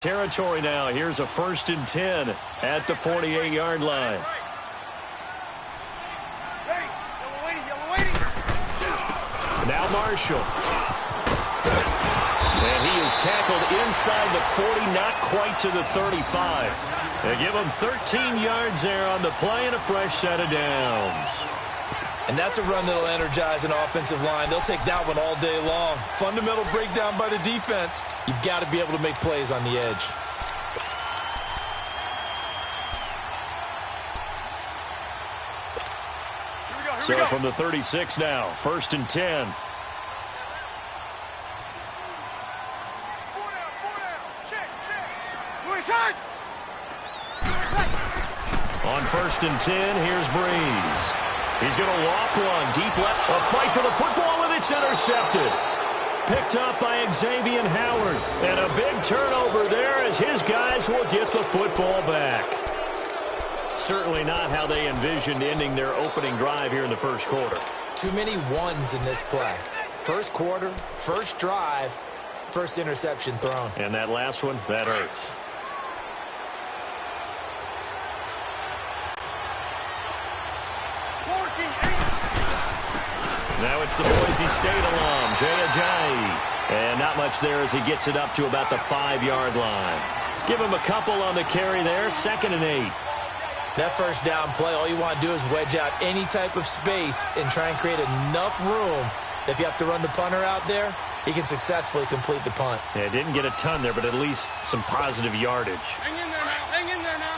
Territory now. Here's a 1st and 10 at the 48-yard line. Now Marshall. And he is tackled inside the 40, not quite to the 35. They give him 13 yards there on the play and a fresh set of downs. And that's a run that'll energize an offensive line. They'll take that one all day long. Fundamental breakdown by the defense. You've got to be able to make plays on the edge. So from the 36 now, 1st and 10. On 1st and 10, here's Breeze. He's going to loft one deep left. A fight for the football, and it's intercepted. Picked up by Xavier Howard. And a big turnover there as his guys will get the football back. Certainly not how they envisioned ending their opening drive here in the first quarter. Too many ones in this play. First quarter, first drive, first interception thrown. And that last one, that hurts. Now it's the Boise State alum, Jay Ajayi. And not much there as he gets it up to about the 5-yard line. Give him a couple on the carry there, 2nd and 8. That first down play, all you want to do is wedge out any type of space and try and create enough room that if you have to run the punter out there, he can successfully complete the punt. Yeah, didn't get a ton there, but at least some positive yardage. Hang in there now. Hang in there now.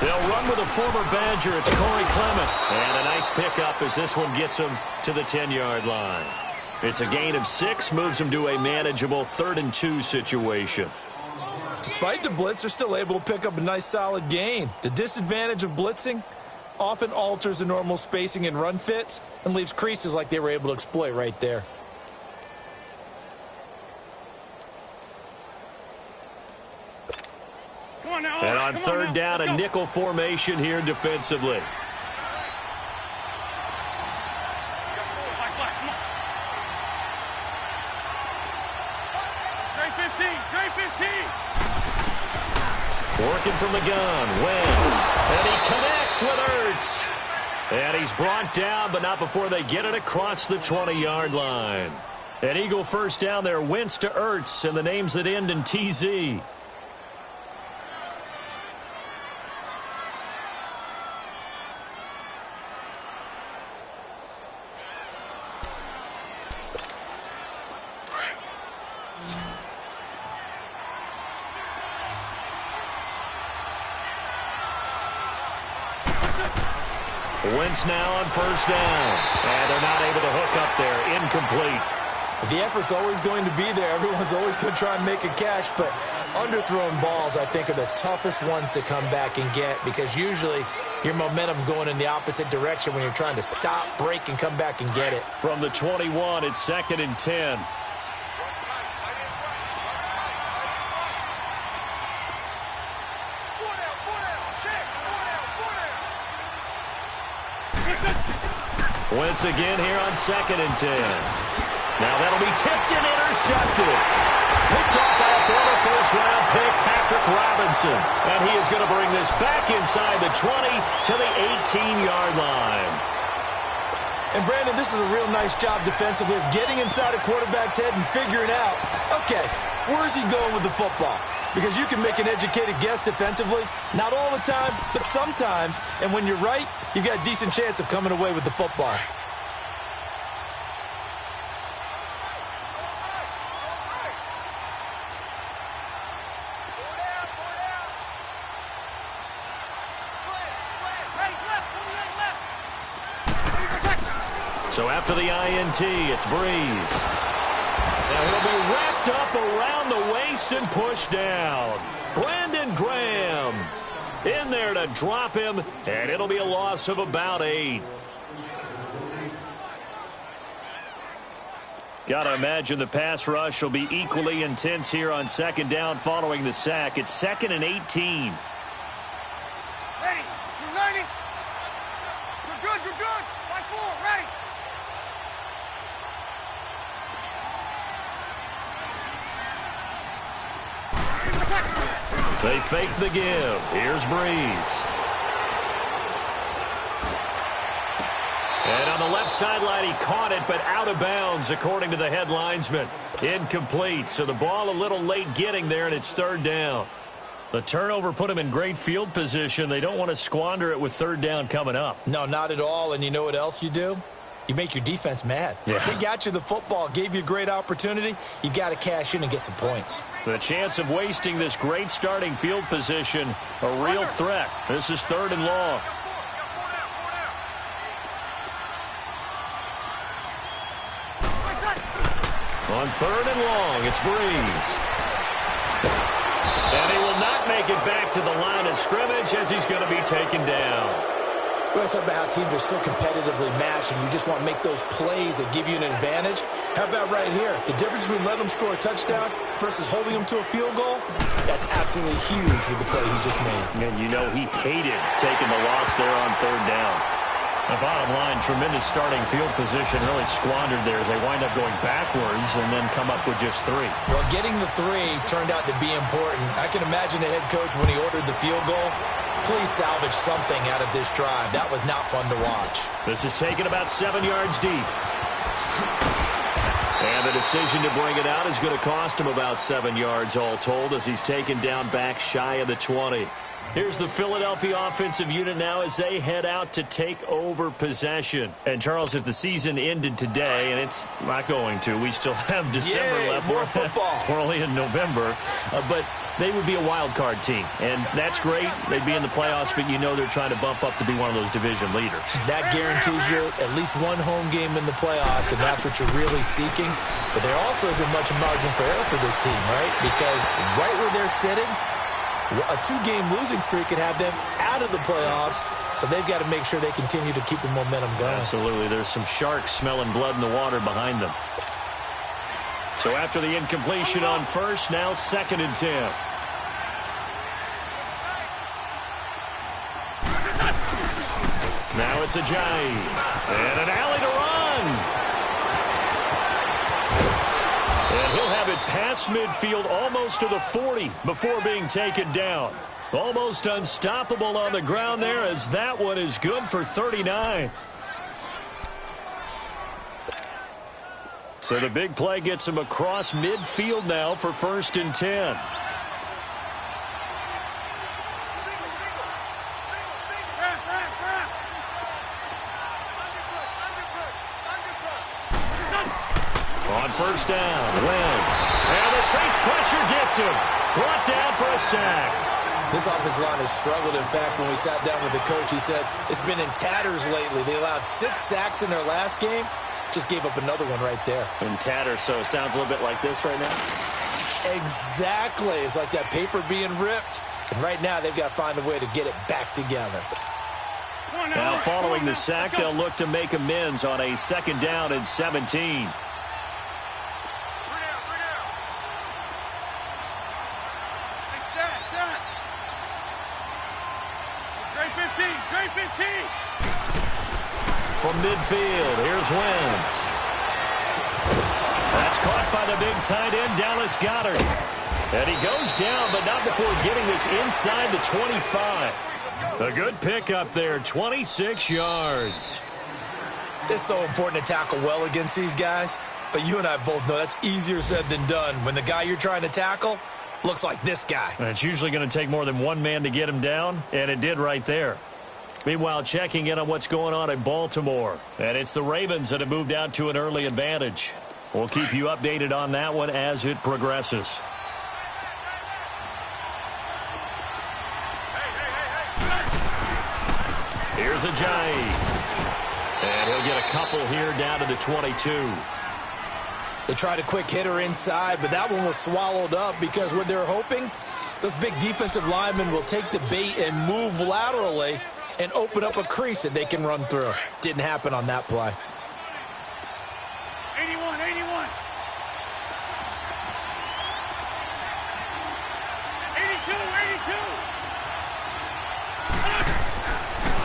They'll run with a former Badger. It's Corey Clement. And a nice pickup as this one gets him to the 10-yard line. It's a gain of 6, moves him to a manageable 3rd and 2 situation. Despite the blitz, they're still able to pick up a nice solid gain. The disadvantage of blitzing often alters the normal spacing and run fits and leaves creases like they were able to exploit right there. And on 3rd down, a nickel formation here defensively. Working from the gun, Wentz. And he connects with Ertz. And he's brought down, but not before they get it across the 20-yard line. An Eagle first down there, Wentz to Ertz, and the names that end in TZ. Wentz now on 1st down. And they're not able to hook up there. Incomplete. The effort's always going to be there. Everyone's always going to try and make a catch, but underthrown balls, I think, are the toughest ones to come back and get because usually your momentum's going in the opposite direction when you're trying to stop, break, and come back and get it. From the 21, it's 2nd and 10. Wentz again here on 2nd and 10. Now that'll be tipped and intercepted. Picked off by a former first-round pick, Patrick Robinson. And he is going to bring this back inside the 20 to the 18-yard line. And, Brandon, this is a real nice job defensively of getting inside a quarterback's head and figuring out, okay, where's he going with the football? Because you can make an educated guess defensively, not all the time, but sometimes. And when you're right, you've got a decent chance of coming away with the football. So after the INT, it's Breeze. Now he'll be wrapped up around the waist and pushed down. Brandon Graham in there to drop him, and it'll be a loss of about 8. Got to imagine the pass rush will be equally intense here on second down following the sack. It's 2nd and 18. Ready. You're ready. You're good. You're good. 5-4. Ready. They fake the give. Here's Breeze. And on the left sideline, he caught it, but out of bounds, according to the head linesman. Incomplete, so the ball a little late getting there, and it's 3rd down. The turnover put him in great field position. They don't want to squander it with 3rd down coming up. No, not at all, and you know what else you do? You make your defense mad. Yeah. They got you the football, gave you a great opportunity. You got to cash in and get some points. The chance of wasting this great starting field position, a real threat. This is 3rd and long. On 3rd and long, it's Breeze. And he will not make it back to the line of scrimmage as he's going to be taken down. We're talking about how teams are so competitively matched, and you just want to make those plays that give you an advantage. How about right here? The difference between letting them score a touchdown versus holding them to a field goal, that's absolutely huge with the play he just made. And you know he hated taking the loss there on 3rd down. The bottom line, tremendous starting field position, really squandered there as they wind up going backwards and then come up with just 3. Well, getting the 3 turned out to be important. I can imagine the head coach when he ordered the field goal. Please salvage something out of this drive. That was not fun to watch. This is taken about 7 yards deep. And the decision to bring it out is going to cost him about 7 yards all told as he's taken down back shy of the 20. Here's the Philadelphia offensive unit now as they head out to take over possession. And, Charles, if the season ended today, and it's not going to, we still have December left. More football. We're only in November. But they would be a wild card team. And that's great. They'd be in the playoffs, but you know they're trying to bump up to be one of those division leaders. That guarantees you at least one home game in the playoffs, and that's what you're really seeking. But there also isn't much margin for error for this team, right? Because right where they're sitting, a 2-game losing streak could have them out of the playoffs, so they've got to make sure they continue to keep the momentum going. Absolutely. There's some sharks smelling blood in the water behind them. So after the incompletion on 1st, now 2nd and 10. Now it's a Ajayi. And an alley to run. And he'll have it past midfield almost to the 40 before being taken down. Almost unstoppable on the ground there as that one is good for 39. So the big play gets him across midfield now for 1st and 10. On 1st down, Wentz. And the Saints pressure gets him. Brought down for a sack. This offensive line has struggled. In fact, when we sat down with the coach, he said it's been in tatters lately. They allowed 6 sacks in their last game. Just gave up another one right there. In tatters, so it sounds a little bit like this right now? Exactly. It's like that paper being ripped. And right now, they've got to find a way to get it back together. Now, following the sack, they'll look to make amends on a 2nd down and 17. From midfield, here's Wentz. That's caught by the big tight end, Dallas Goedert. And he goes down, but not before getting this inside the 25. A good pickup there, 26 yards. It's so important to tackle well against these guys, but you and I both know that's easier said than done. When the guy you're trying to tackle looks like this guy. And it's usually going to take more than one man to get him down, and it did right there. Meanwhile, checking in on what's going on in Baltimore. And it's the Ravens that have moved out to an early advantage. We'll keep you updated on that one as it progresses. Here's Ajayi. And he'll get a couple here down to the 22. They tried a quick hitter inside, but that one was swallowed up because what they're hoping, those big defensive linemen will take the bait and move laterally and open up a crease that they can run through. Didn't happen on that play. 81, 81.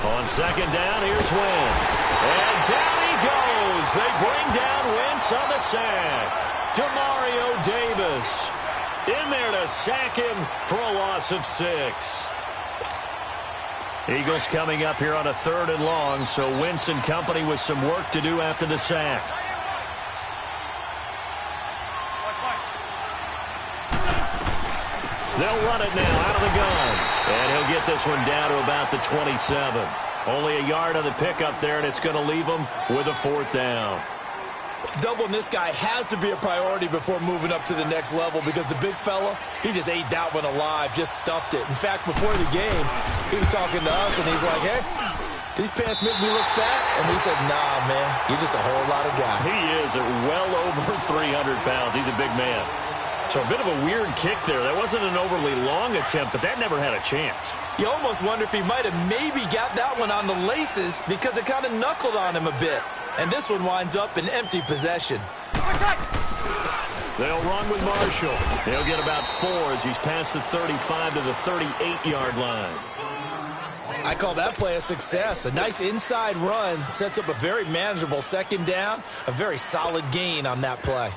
On second down, here's Wentz. And down he goes. They bring down Wentz on the sack. Demario Davis in there to sack him for a loss of 6. Eagles coming up here on a 3rd and long, so Wentz and company with some work to do after the sack. They'll run it now out of the gun. And he'll get this one down to about the 27. Only a yard on the pickup there, and it's going to leave him with a 4th down. Doubling this guy has to be a priority before moving up to the next level because the big fella, he just ate that one alive, just stuffed it. In fact, before the game, he was talking to us, and he's like, hey, these pants make me look fat? And we said, nah, man, you're just a whole lot of guy. He is at well over 300 pounds. He's a big man. So a bit of a weird kick there. That wasn't an overly long attempt, but that never had a chance. You almost wonder if he might have maybe got that one on the laces because it kind of knuckled on him a bit. And this one winds up in empty possession. They'll run with Marshall. He'll get about 4 as he's past the 35 to the 38-yard line. I call that play a success. A nice inside run sets up a very manageable 2nd down. A very solid gain on that play.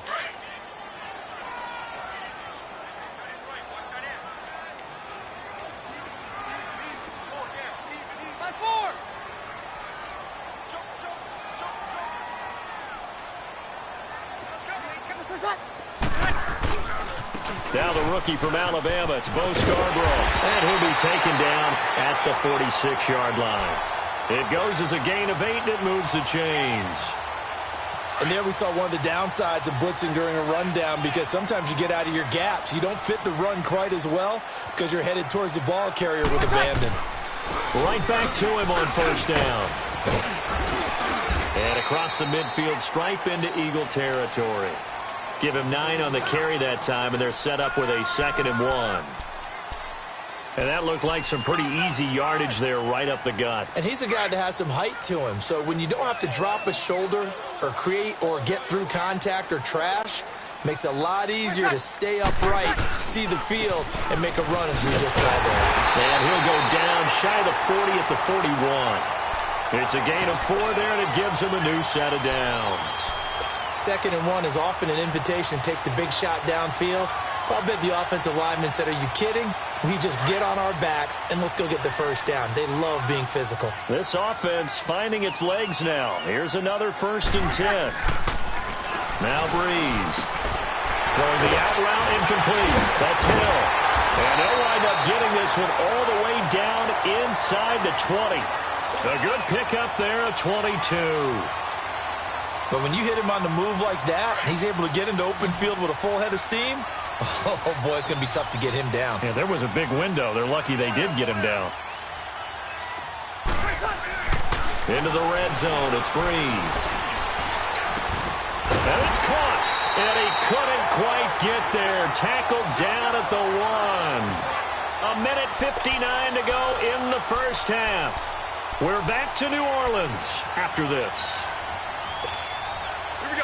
Now the rookie from Alabama, it's Bo Scarborough. And he'll be taken down at the 46-yard line. It goes as a gain of 8, and it moves the chains. And there we saw one of the downsides of blitzing during a rundown because sometimes you get out of your gaps. You don't fit the run quite as well because you're headed towards the ball carrier with abandon. Right back to him on 1st down. And across the midfield stripe into Eagle territory. Give him 9 on the carry that time, and they're set up with a 2nd and 1. And that looked like some pretty easy yardage there right up the gut. And he's a guy that has some height to him, so when you don't have to drop a shoulder or create or get through contact or trash, makes it a lot easier to stay upright, see the field, and make a run as we just saw there. And he'll go down shy of the 40 at the 41. It's a gain of 4 there, and it gives him a new set of downs. 2nd and 1 is often an invitation to take the big shot downfield. I'll bet the offensive lineman said, are you kidding? We just get on our backs and let's go get the 1st down. They love being physical. This offense finding its legs now. Here's another 1st and 10. Now Breeze. Throwing the out route incomplete. That's Hill. And he'll wind up getting this one all the way down inside the 20. A good pickup there at 22. But when you hit him on the move like that, he's able to get into open field with a full head of steam, oh, boy, it's going to be tough to get him down. Yeah, there was a big window. They're lucky they did get him down. Into the red zone, it's Breeze. And it's caught. And he couldn't quite get there. Tackled down at the 1. 1:59 to go in the 1st half. We're back to New Orleans after this.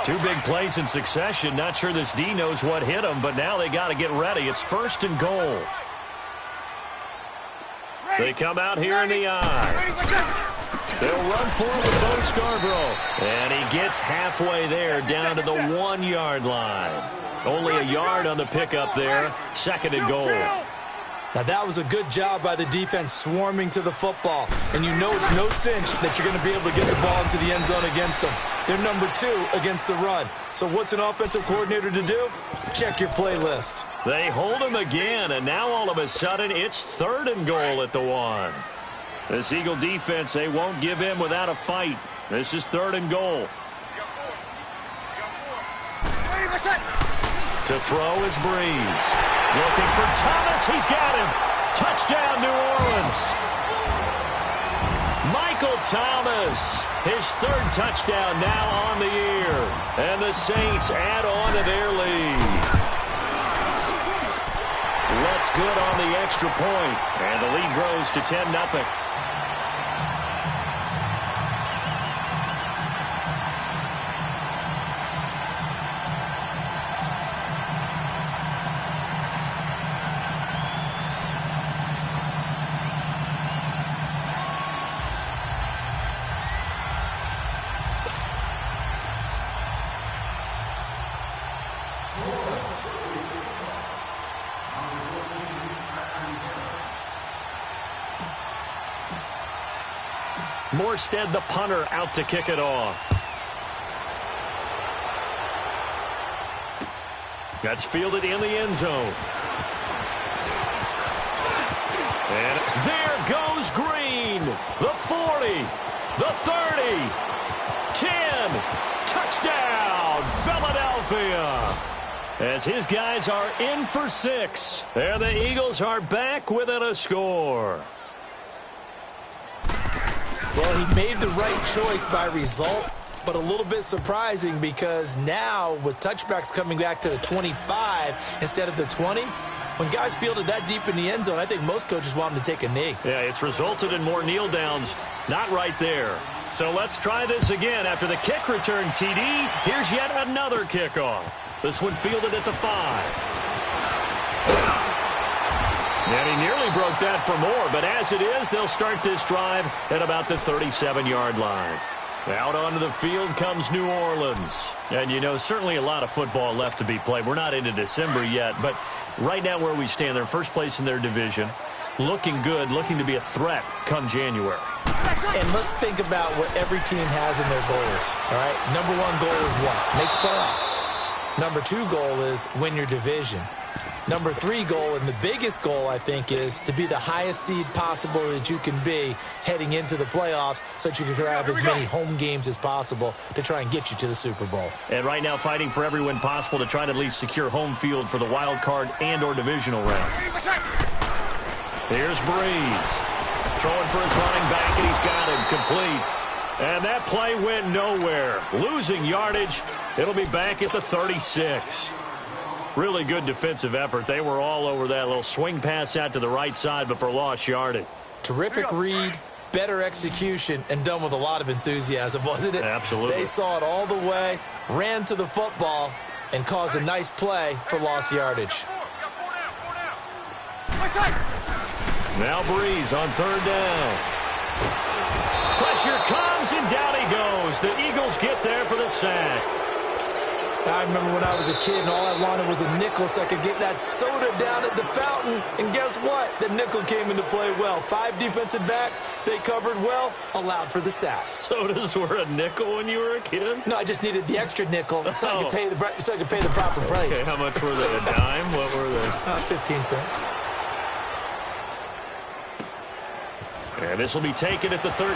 2 big plays in succession. Not sure this D knows what hit him, but now they got to get ready. It's 1st and goal. They come out here in the eye. They'll run for it with Bo Scarborough. And he gets halfway there down to the 1-yard line. Only a yard on the pickup there. 2nd and goal. Now, that was a good job by the defense swarming to the football. And you know it's no cinch that you're going to be able to get the ball into the end zone against them. They're number 2 against the run. So what's an offensive coordinator to do? Check your playlist. They hold him again, and now all of a sudden it's 3rd and goal at the 1. This Eagle defense, they won't give in without a fight. This is 3rd and goal. To throw is Breeze. Looking for Thomas. He's got him. Touchdown, New Orleans. Michael Thomas, his 3rd touchdown now on the year. And the Saints add on to their lead. What's good on the extra point. And the lead grows to 10-0. Morstead, the punter, out to kick it off. That's fielded in the end zone. And there goes Green. The 40, the 30, 10. Touchdown, Philadelphia. As his guys are in for 6. And the Eagles are back within a score. Well, he made the right choice by result, but a little bit surprising because now with touchbacks coming back to the 25 instead of the 20, when guys fielded that deep in the end zone, I think most coaches want them to take a knee. Yeah, it's resulted in more kneel downs. Not right there. So let's try this again. After the kick return TD, here's yet another kickoff. This one fielded at the 5. And he nearly broke that for more, but as it is, they'll start this drive at about the 37-yard line. Out onto the field comes New Orleans. And, you know, certainly a lot of football left to be played. We're not into December yet, but right now where we stand, they're first place in their division. Looking good, looking to be a threat come January. And let's think about what every team has in their goals, all right? Number 1 goal is what? Make the playoffs. Number 2 goal is win your division. Number 3 goal, and the biggest goal, I think, is to be the highest seed possible that you can be heading into the playoffs so that you can have as many home games as possible to try and get you to the Super Bowl. And right now fighting for every win possible to try to at least secure home field for the wild card and or divisional round. Here's Breeze. Throwing for his running back, and he's got him complete. And that play went nowhere. Losing yardage. It'll be back at the 36. Really good defensive effort. They were all over that little swing pass out to the right side, but for lost yardage. Terrific read, better execution, and done with a lot of enthusiasm, wasn't it? Absolutely. They saw it all the way, ran to the football, and caused a nice play for lost yardage. Now Breeze on 3rd down. Pressure comes, and down he goes. The Eagles get there for the sack. I remember when I was a kid and all I wanted was a nickel so I could get that soda down at the fountain. And guess what? The nickel came into play well. 5 defensive backs, they covered well, allowed for the sacks. Sodas were a nickel when you were a kid? No, I just needed the extra nickel so I could pay the proper price. Okay, how much were they? A dime? What were they? 15 cents. And this will be taken at the 13.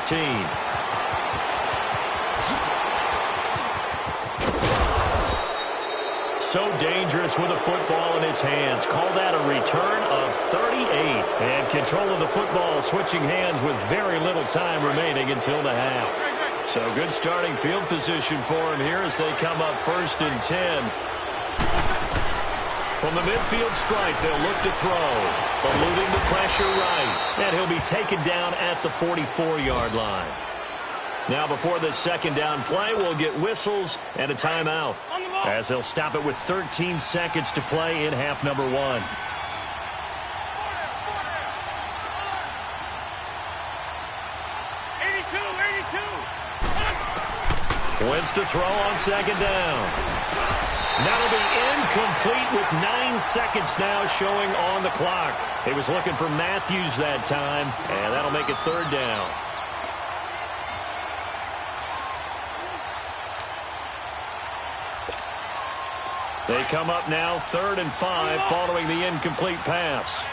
So dangerous with a football in his hands. Call that a return of 38. And control of the football switching hands with very little time remaining until the half. So good starting field position for him here as they come up 1st and 10. From the midfield stripe, they'll look to throw. Eluding the pressure right. And he'll be taken down at the 44-yard line. Now before this 2nd down play, we'll get whistles and a timeout, as they'll stop it with 13 seconds to play in half number 1. Wentz to throw on 2nd down. That'll be incomplete with 9 seconds now showing on the clock. He was looking for Matthews that time, and that'll make it 3rd down. They come up now 3rd and 5 following the incomplete pass.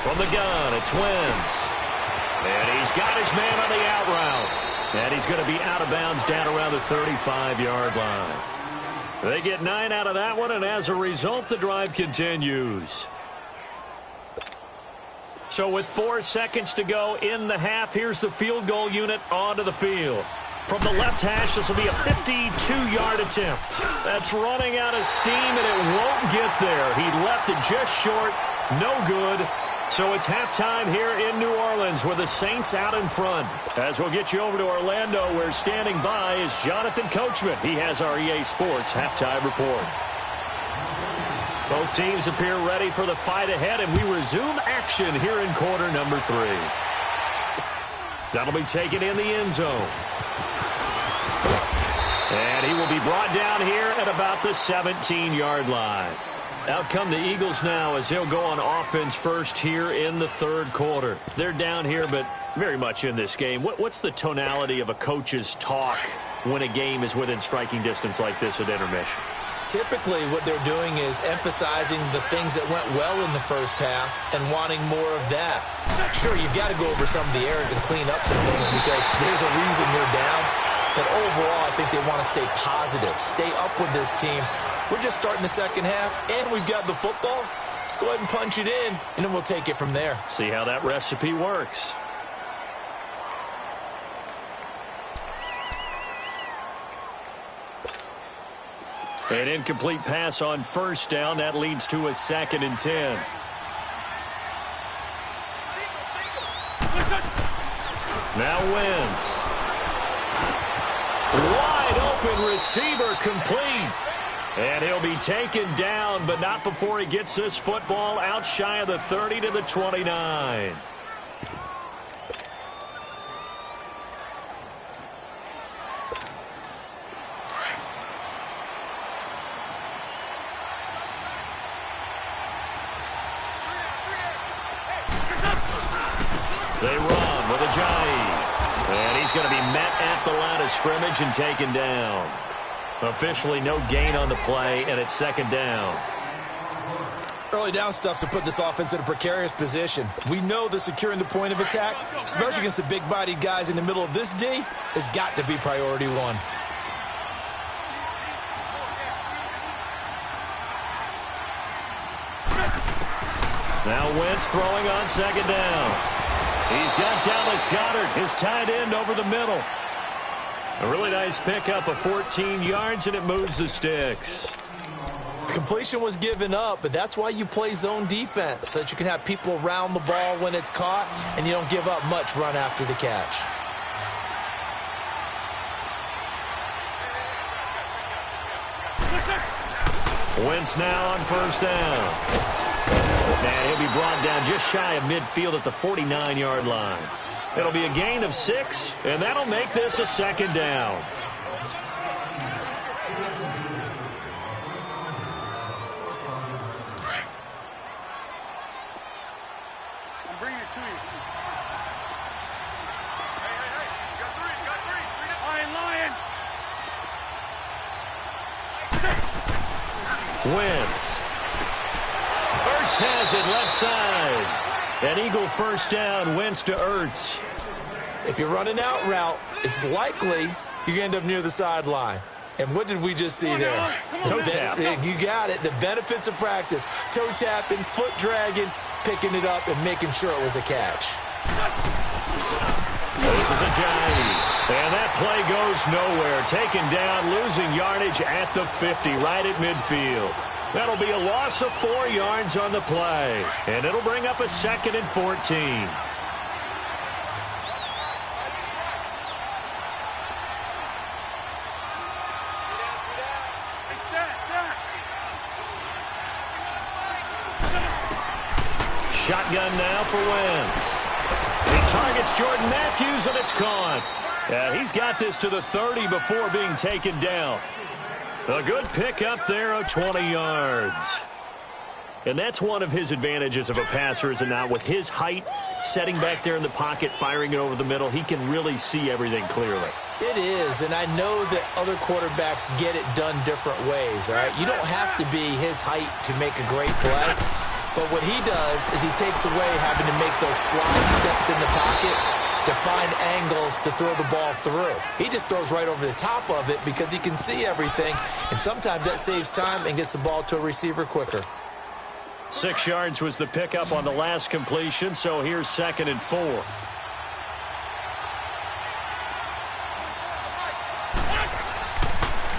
From the gun, it's Wentz. And he's got his man on the out route. And he's going to be out of bounds down around the 35-yard line. They get 9 out of that one, and as a result, the drive continues. So with 4 seconds to go in the half, here's the field goal unit onto the field. From the left hash, this will be a 52-yard attempt. That's running out of steam, and it won't get there. He left it just short. No good. So it's halftime here in New Orleans with the Saints out in front. As we'll get you over to Orlando, where standing by is Jonathan Coachman. He has our EA Sports halftime report. Both teams appear ready for the fight ahead, and we resume action here in quarter number 3. That'll be taken in the end zone. And he will be brought down here at about the 17-yard line. Out come the Eagles now as they'll go on offense first here in the third quarter. They're down here, but very much in this game. What's the tonality of a coach's talk when a game is within striking distance like this at intermission? Typically, what they're doing is emphasizing the things that went well in the first half and wanting more of that. Sure, you've got to go over some of the errors and clean up some things because there's a reason you're down. But overall, I think they want to stay positive, stay up with this team. We're just starting the second half, and we've got the football. Let's go ahead and punch it in, and then we'll take it from there. See how that recipe works. An incomplete pass on first down. That leads to a 2nd and 10. Now Wentz. Wide open receiver complete. And he'll be taken down, but not before he gets this football out shy of the 30 to the 29. They run with Ajayi. And he's going to be met at the line of scrimmage and taken down. Officially no gain on the play, and it's 2nd down. Early down stuff to put this offense in a precarious position. We know that securing the point of attack, especially against the big-bodied guys in the middle of this D, has got to be priority one. Now Wentz throwing on 2nd down. He's got Dallas Goedert, his tight end, over the middle. A really nice pickup of 14 yards, and it moves the sticks. Completion was given up, but that's why you play zone defense, so that you can have people around the ball when it's caught, and you don't give up much run after the catch. Wentz now on first down. And he'll be brought down just shy of midfield at the 49-yard line. It'll be a gain of 6, and that'll make this a 2nd down. I'm bringing it to you. Hey. You got three. Lion. Wentz. Ertz has it left side. An Eagle first down. Wentz to Ertz. If you're running out route, it's likely you're going to end up near the sideline. And what did we just see there? Toe tap. You got it. The benefits of practice. Toe tapping, foot dragging, picking it up, and making sure it was a catch. This is Ajayi. And that play goes nowhere. Taken down, losing yardage at the 50, right at midfield. That'll be a loss of 4 yards on the play. And it'll bring up a 2nd and 14. Shotgun now for Wentz. He targets Jordan Matthews, and it's caught. He's got this to the 30 before being taken down. A good pickup there of 20 yards. And that's one of his advantages of a passer, is it not? With his height, setting back there in the pocket, firing it over the middle, he can really see everything clearly. It is, and I know that other quarterbacks get it done different ways, all right? You don't have to be his height to make a great play. But what he does is he takes away having to make those slide steps in the pocket to find angles to throw the ball through. He just throws right over the top of it because he can see everything, and sometimes that saves time and gets the ball to a receiver quicker. 6 yards was the pickup on the last completion, so here's 2nd and 4.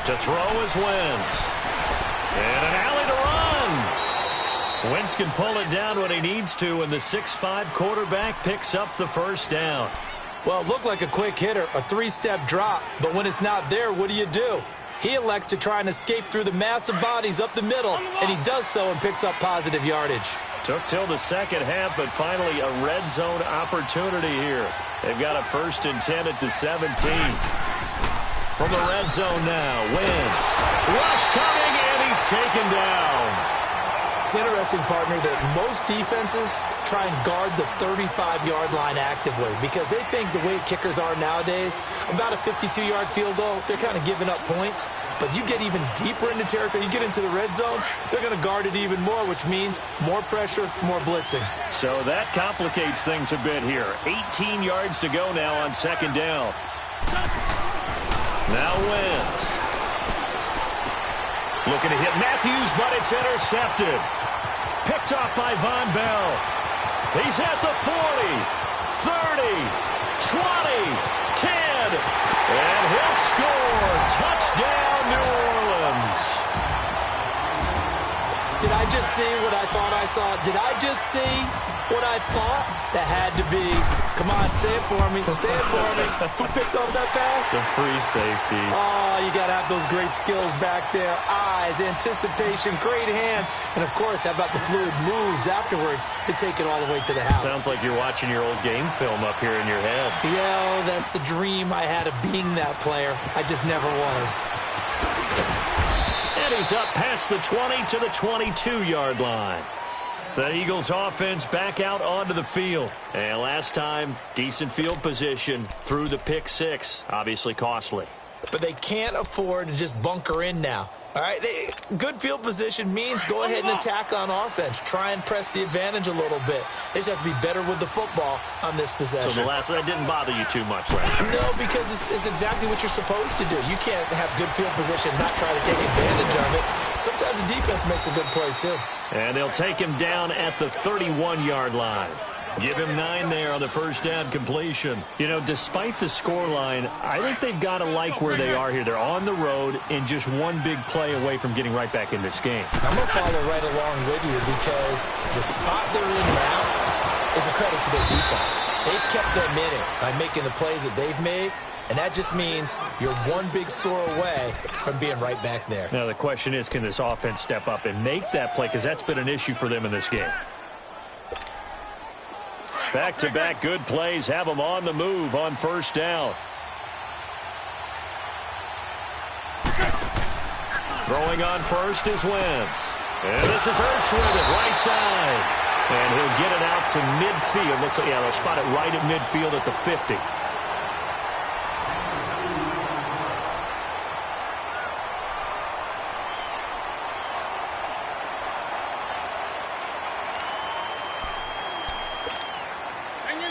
To throw is Wentz. And an alley to run. Wentz can pull it down when he needs to, and the 6'5" quarterback picks up the first down. Well, it looked like a quick hitter, a 3-step drop, but when it's not there, what do? He elects to try and escape through the massive bodies up the middle, and he does so and picks up positive yardage. Took till the second half, but finally a red zone opportunity here. They've got a 1st and 10 at the 17. From the red zone now, Wentz. Rush coming, and he's taken down. It's interesting, partner, that most defenses try and guard the 35-yard line actively because they think the way kickers are nowadays, about a 52-yard field goal, they're kind of giving up points. But you get even deeper into territory, you get into the red zone, they're going to guard it even more, which means more pressure, more blitzing. So that complicates things a bit here. 18 yards to go now on second down. Now Wentz. Looking to hit Matthews, but it's intercepted. Picked off by Von Bell. He's at the 40, 30, 20, 10, and he'll score. Touchdown, New Orleans. Did I just see what I thought I saw? Did I just see what I thought? That had to be. Come on, say it for me. Say it for me. Who picked up that pass? The free safety. Oh, you got to have those great skills back there. Eyes, anticipation, great hands. And, of course, how about the fluid moves afterwards to take it all the way to the house? Sounds like you're watching your old game film up here in your head. Yeah, that's the dream I had of being that player. I just never was. And he's up past the 20 to the 22-yard line. The Eagles offense back out onto the field. And last time, decent field position through the pick six. Obviously costly. But they can't afford to just bunker in now. All right, good field position means go ahead and attack on offense. Try and press the advantage a little bit. They just have to be better with the football on this possession. So the last one didn't bother you too much, right? No, because it's exactly what you're supposed to do. You can't have good field position, not try to take advantage of it. Sometimes the defense makes a good play, too. And they'll take him down at the 31-yard line. Give him 9 there on the first down completion. You know, despite the scoreline, I think they've got to like where they are here. They're on the road and just one big play away from getting right back in this game. I'm going to follow right along with you because the spot they're in now is a credit to their defense. They've kept them in it by making the plays that they've made, and that just means you're one big score away from being right back there. Now, the question is, can this offense step up and make that play? Because that's been an issue for them in this game. Back-to-back good plays have them on the move on first down. Throwing on first is Wentz. And this is Ertz with it, right side. And he'll get it out to midfield. Looks like, yeah, they'll spot it right at midfield at the 50.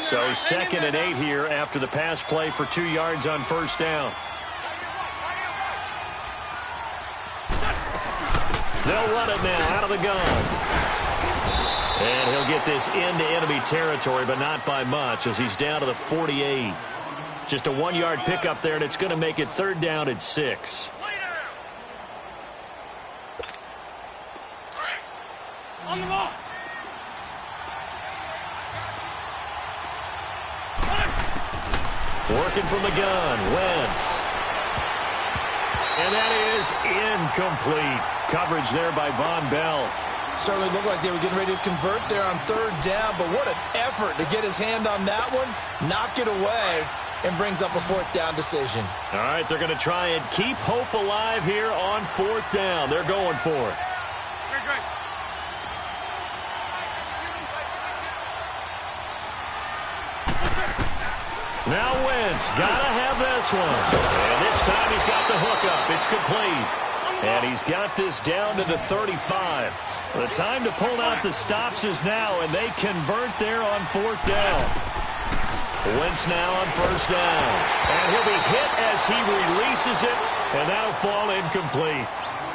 So 2nd and 8 here after the pass play for 2 yards on first down. They'll run it now out of the gun. And he'll get this into enemy territory, but not by much as he's down to the 48. Just a 1-yard pickup there, and it's going to make it 3rd down and 6. On the ball. Working from the gun, Wentz. And that is incomplete. Coverage there by Von Bell. Certainly looked like they were getting ready to convert there on 3rd down, but what an effort to get his hand on that one, knock it away, and brings up a 4th down decision. All right, they're going to try and keep hope alive here on 4th down. They're going for it. Great. Now Wentz, gotta have this one. And this time he's got the hookup. It's complete. And he's got this down to the 35. The time to pull out the stops is now, and they convert there on 4th down. Wentz now on first down. And he'll be hit as he releases it, and that'll fall incomplete.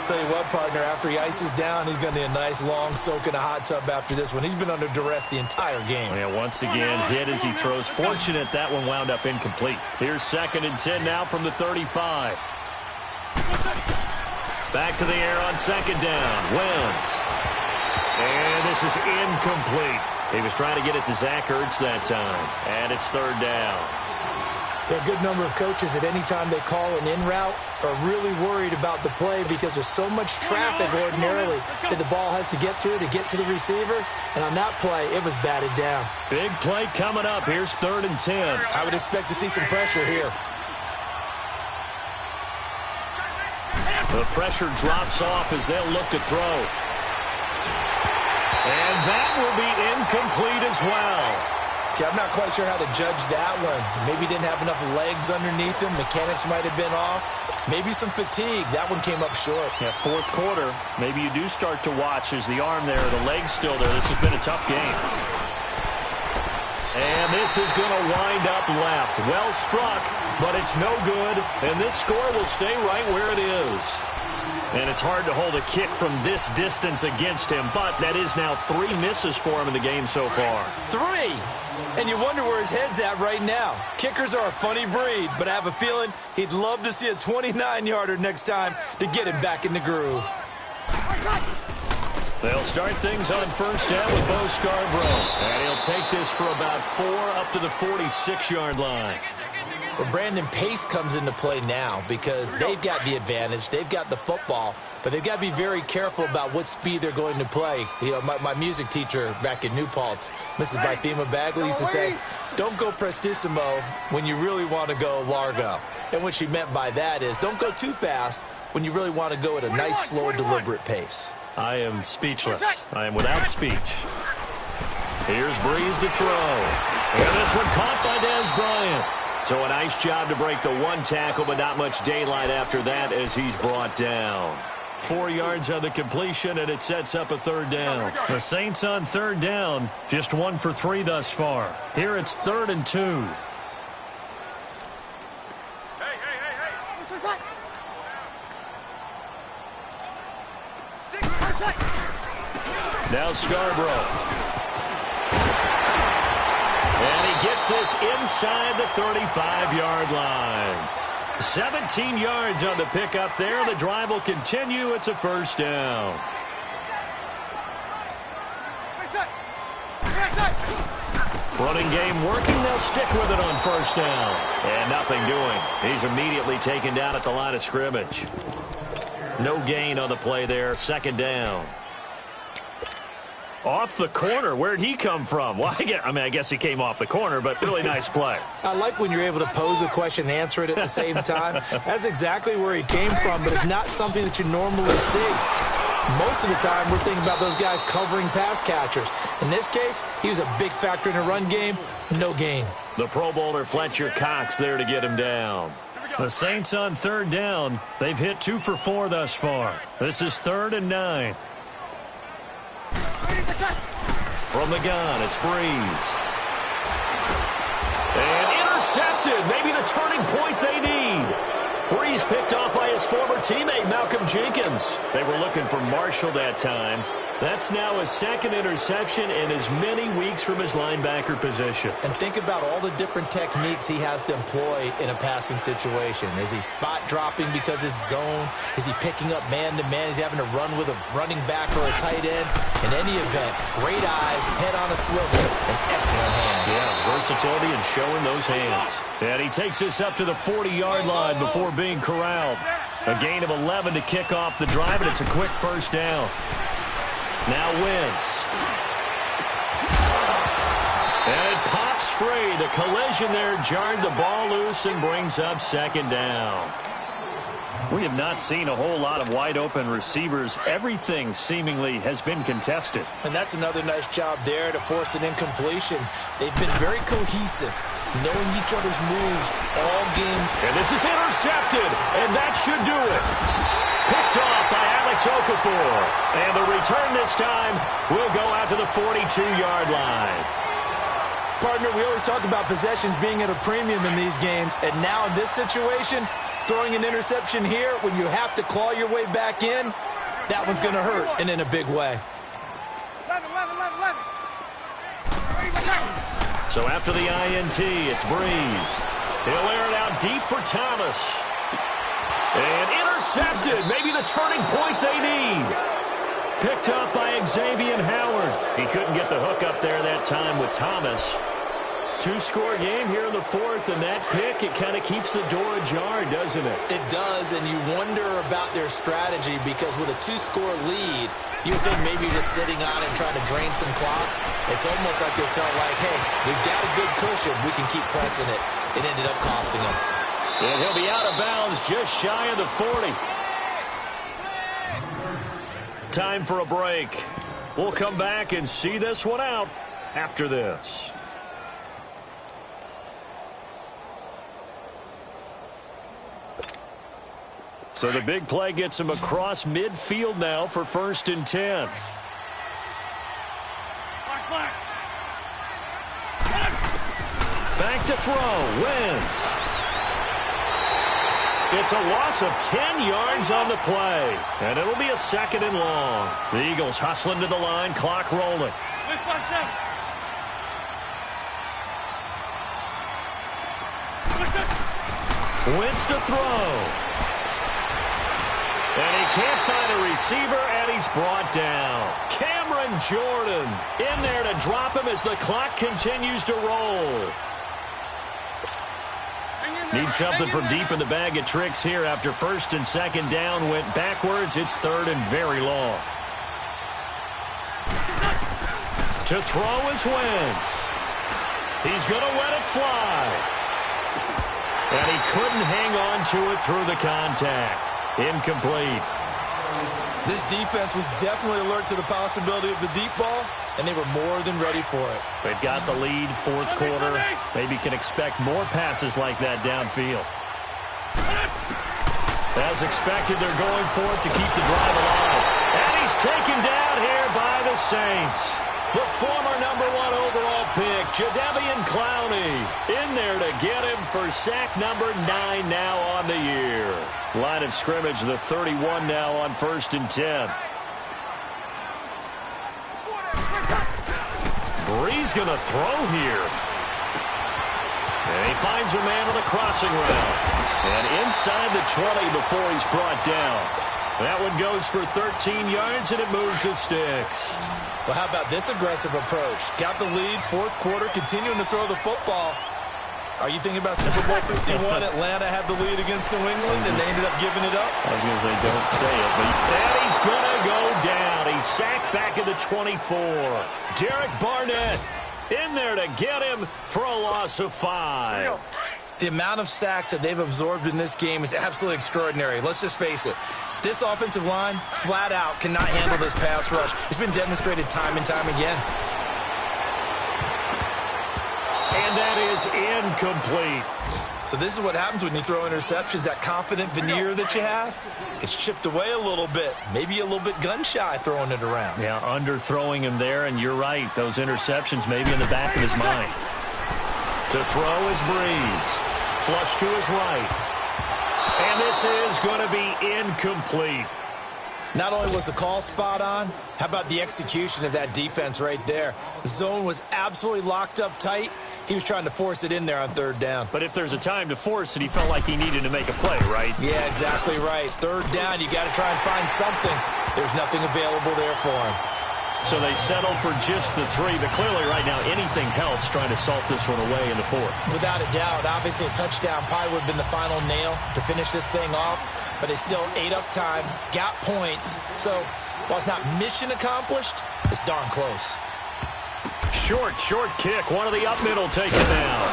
Tell you what, partner, after he ices down, he's going to need a nice long soak in a hot tub after this one. He's been under duress the entire game. Yeah, once again, hit as he throws. Fortunate that one wound up incomplete. Here's 2nd and 10 now from the 35. Back to the air on 2nd down. Wentz. And this is incomplete. He was trying to get it to Zach Ertz that time. And it's 3rd down. There are a good number of coaches that any time they call an in route are really worried about the play because there's so much traffic ordinarily that the ball has to get through to get to the receiver. And on that play, it was batted down. Big play coming up. Here's 3rd and 10. I would expect to see some pressure here. The pressure drops off as they'll look to throw. And that will be incomplete as well. Okay, I'm not quite sure how to judge that one. Maybe didn't have enough legs underneath him. Mechanics might have been off. Maybe some fatigue. That one came up short. Yeah, fourth quarter, maybe you do start to watch as the arm there, the leg's still there. This has been a tough game. And this is going to wind up left. Well struck, but it's no good. And this score will stay right where it is. And it's hard to hold a kick from this distance against him, but that is now 3 misses for him in the game so far. 3! And you wonder where his head's at right now. Kickers are a funny breed, but I have a feeling he'd love to see a 29-yarder next time to get him back in the groove. They'll start things on first down with Bo Scarborough. And he'll take this for about 4 up to the 46-yard line. Well, Brandon, pace comes into play now because they've got the advantage. They've got the football, but they've got to be very careful about what speed they're going to play. You know, my music teacher back in New Paltz, Mrs. Bythema Bagley, used to say, don't go prestissimo when you really want to go largo. And what she meant by that is don't go too fast when you really want to go at a nice, slow, deliberate pace. I am speechless. I am without speech. Here's Breeze to throw. And this one caught by Dez Bryant. So a nice job to break the 1 tackle, but not much daylight after that as he's brought down. 4 yards on the completion, and it sets up a 3rd down. The Saints on 3rd down, just 1 for 3 thus far. Here it's 3rd and 2. Now Scarborough. And he gets this inside the 35-yard line. 17 yards on the pickup there. The drive will continue. It's a 1st down. Running game working. They'll stick with it on 1st down. And nothing doing. He's immediately taken down at the line of scrimmage. No gain on the play there. 2nd down. Off the corner. Where'd he come from? Well, I guess he came off the corner, but really nice play. I like when you're able to pose a question and answer it at the same time. That's exactly where he came from, but it's not something that you normally see. Most of the time, we're thinking about those guys covering pass catchers. In this case, he was a big factor in the run game. No gain. The Pro Bowler Fletcher Cox there to get him down. The Saints on 3rd down. They've hit 2 for 4 thus far. This is 3rd and 9. From the gun, it's Breeze. And intercepted. Maybe the turning point they need. Breeze picked off by his former teammate, Malcolm Jenkins. They were looking for Marshall that time. That's now his 2nd interception in as many weeks from his linebacker position. And think about all the different techniques he has to employ in a passing situation. Is he spot dropping because it's zone? Is he picking up man-to-man? Is he having to run with a running back or a tight end? In any event, great eyes, head on a swivel, and excellent hands. Yeah, versatility and showing those hands. And he takes this up to the 40-yard line before being corralled. A gain of 11 to kick off the drive, and it's a quick 1st down. Now Wentz. And it pops free. The collision there jarred the ball loose and brings up 2nd down. We have not seen a whole lot of wide-open receivers. Everything seemingly has been contested. And that's another nice job there to force an incompletion. They've been very cohesive, knowing each other's moves all game. And this is intercepted, and that should do it. Picked off by Alex Okafor. And the return this time will go out to the 42-yard line. Partner, we always talk about possessions being at a premium in these games. And now in this situation, throwing an interception here when you have to claw your way back in, that one's going to hurt, and in a big way. 11. So after the INT, it's Breeze. He'll air it out deep for Thomas. And intercepted. Maybe the turning point they need. Picked up by Xavier Howard. He couldn't get the hook up there that time with Thomas. 2-score game here in the 4th, and that pick, it kind of keeps the door ajar, doesn't it? It does, and you wonder about their strategy because with a 2-score lead, you would think maybe you're just sitting on it and trying to drain some clock. It's almost like they felt like, hey, we've got a good cushion. We can keep pressing it. It ended up costing them. And he'll be out of bounds just shy of the 40. Time for a break. We'll come back and see this one out after this. So the big play gets him across midfield now for 1st and 10. Back to throw. Wins. It's a loss of 10 yards on the play. And it'll be a 2nd and long. The Eagles hustling to the line. Clock rolling. Wins to throw. And he can't find a receiver, and he's brought down. Cameron Jordan in there to drop him as the clock continues to roll. Need something from deep in the bag of tricks here after 1st and 2nd down went backwards. It's 3rd and very long. To throw is Wentz. He's going to let it fly. And he couldn't hang on to it through the contact. Incomplete. This defense was definitely alert to the possibility of the deep ball, and they were more than ready for it. They've got the lead, 4th quarter. Maybe can expect more passes like that downfield. As expected, they're going for it to keep the drive alive. And he's taken down here by the Saints. The former #1 overall pick, Jadeveon Clowney, in there to get him for sack number 9 now on the year. Line of scrimmage, the 31 now on 1st and 10. Brees going to throw here. And he finds a man on the crossing route. And inside the 20 before he's brought down. That one goes for 13 yards, and it moves the sticks. Well, how about this aggressive approach? Got the lead, 4th quarter, continuing to throw the football. Are you thinking about Super Bowl 51? Atlanta had the lead against New England, and they ended up giving it up? I was going to say, don't say it, but and he's going to go down. He's sacked back at the 24. Derek Barnett in there to get him for a loss of 5. The amount of sacks that they've absorbed in this game is absolutely extraordinary. Let's just face it. This offensive line, flat out, cannot handle this pass rush. It's been demonstrated time and time again. And that is incomplete. So this is what happens when you throw interceptions. That confident veneer that you have, it's chipped away a little bit. Maybe a little bit gun-shy throwing it around. Yeah, underthrowing him there, and you're right. Those interceptions maybe in the back of his mind. To throw is Brees. Flush to his right. And this is going to be incomplete. Not only was the call spot on, how about the execution of that defense right there? The zone was absolutely locked up tight. He was trying to force it in there on 3rd down. But if there's a time to force it, he felt like he needed to make a play, right? Yeah, exactly right. 3rd down, you got to try and find something. There's nothing available there for him. So they settle for just the 3, but clearly right now anything helps trying to salt this one away in the 4th. Without a doubt, obviously a touchdown probably would have been the final nail to finish this thing off, but it's still ate up time, got points. So while it's not mission accomplished, it's darn close. Short kick, one of the up middle taken down.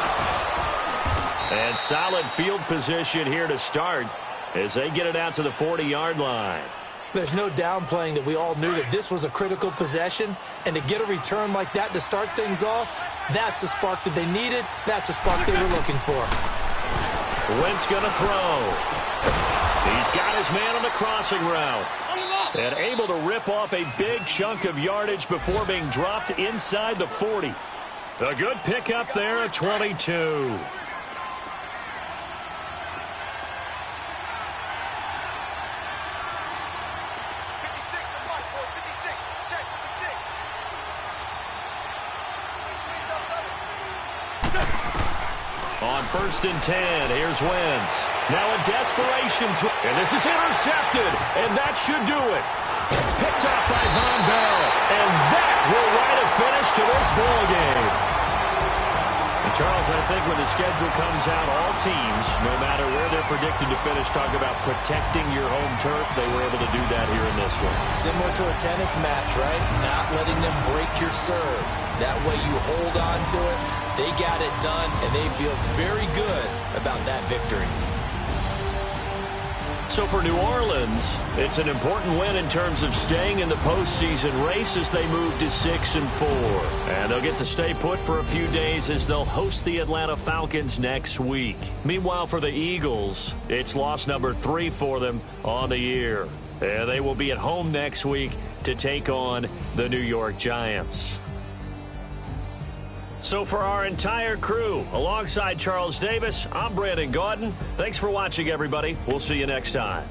And solid field position here to start as they get it out to the 40-yard line. There's no downplaying that we all knew that this was a critical possession, and to get a return like that to start things off, that's the spark that they needed. That's the spark they were looking for. Wentz going to throw. He's got his man on the crossing route. And able to rip off a big chunk of yardage before being dropped inside the 40. A good pickup there at 22. On 1st and 10, here's Wentz. Now a desperation throw, and this is intercepted, and that should do it. Picked up by Von Bell, and that will write a finish to this ball game. And Charles, I think when the schedule comes out, all teams, no matter where they're predicted to finish, talk about protecting your home turf. They were able to do that here in this one. Similar to a tennis match, right? Not letting them break your serve. That way you hold on to it. They got it done, and they feel very good about that victory. So for New Orleans, it's an important win in terms of staying in the postseason race as they move to 6-4. And they'll get to stay put for a few days as they'll host the Atlanta Falcons next week. Meanwhile, for the Eagles, it's loss number 3 for them on the year. And they will be at home next week to take on the New York Giants. So for our entire crew, alongside Charles Davis, I'm Brandon Gaudin. Thanks for watching, everybody. We'll see you next time.